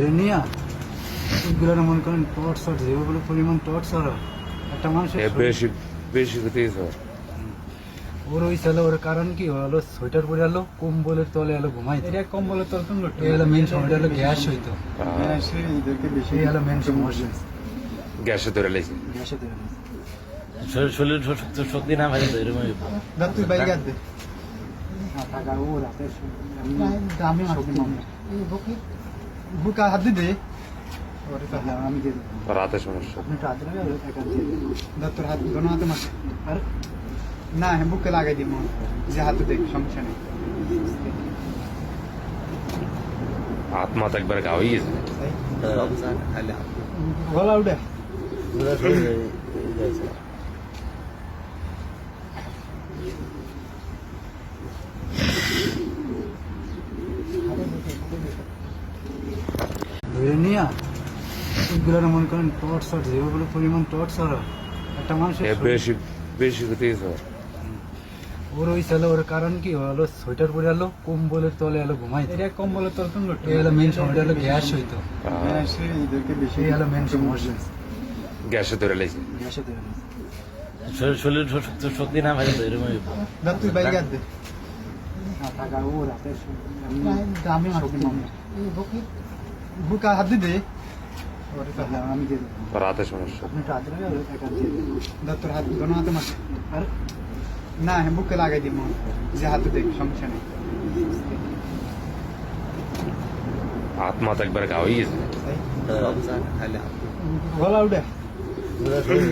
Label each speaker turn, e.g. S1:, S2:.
S1: ধরে নিয়ে এগুলো মনে করেন টর্চার যেগুলো পরিমাণ টর্চার একটা মানুষের
S2: বেশি বেশি হতেছে
S1: ওর ওই ছেলে ওর কারণ কি হলো সোয়েটার পরে এলো কম্বলের তলে এলো ঘুমাই
S3: এটা কম্বলের তল তুমি
S1: এই হলো মেন সময়টা হলো গ্যাস হইতো
S3: এদেরকে বেশি
S1: এই হলো মেন সমস্যা
S2: গ্যাসে ধরে লেগেছে
S1: গ্যাসে ধরে
S4: শরীর শক্তি না ভাই তো এরকম
S3: দাঁত তুই বাইরে গাদ দে
S1: টাকা ও রাতে দামি মারতে
S3: বুকা হাত দে
S1: ওরে তো আমি দিয়ে দেবো
S2: রাতে সমস্যা
S1: আপনি তো আদরে টাকা দিয়ে দেবো
S3: দাঁত তোর হাত দোনো হাতে মার আর না হ্যাঁ বুকে লাগাই দিব যে হাতে দেখ সমস্যা নেই
S2: হাত মাথা একবার গা হয়ে গেছে
S3: গলা উঠে
S1: ধরে নিয়ে এগুলো মনে করেন টর্চার যেগুলো পরিমাণ টর্চার একটা মানুষের
S2: বেশি বেশি হতেছে
S1: ওর ওই ছেলে ওর কারণ কি হলো সোয়েটার পরে এলো কম্বলের তলে এলো ঘুমাই
S3: এটা কম্বলের তল তুমি
S1: এই হলো মেন সময়টা হলো গ্যাস হইতো
S3: এদেরকে বেশি
S1: এই হলো মেন সমস্যা
S2: গ্যাসে ধরে লেগেছে
S1: গ্যাসে ধরে
S4: শরীর শক্তি না ভাই তো এরকম
S3: দাঁত তুই বাইরে গাদ দে
S1: টাকা ও রাতে দামি মারতে
S3: বুকা হাত দে
S1: ওরে তো আমি দিয়ে দেবো
S2: রাতে সমস্যা
S1: আপনি তো আদরে টাকা দিয়ে দেবো
S3: দাঁত তোর হাত দোনো হাতে মার আর না হ্যাঁ বুকে লাগাই দিব যে হাতে দেখ সমস্যা নেই
S2: হাত মাথা একবার গা হয়ে গেছে
S3: গলা উঠে
S4: শরীর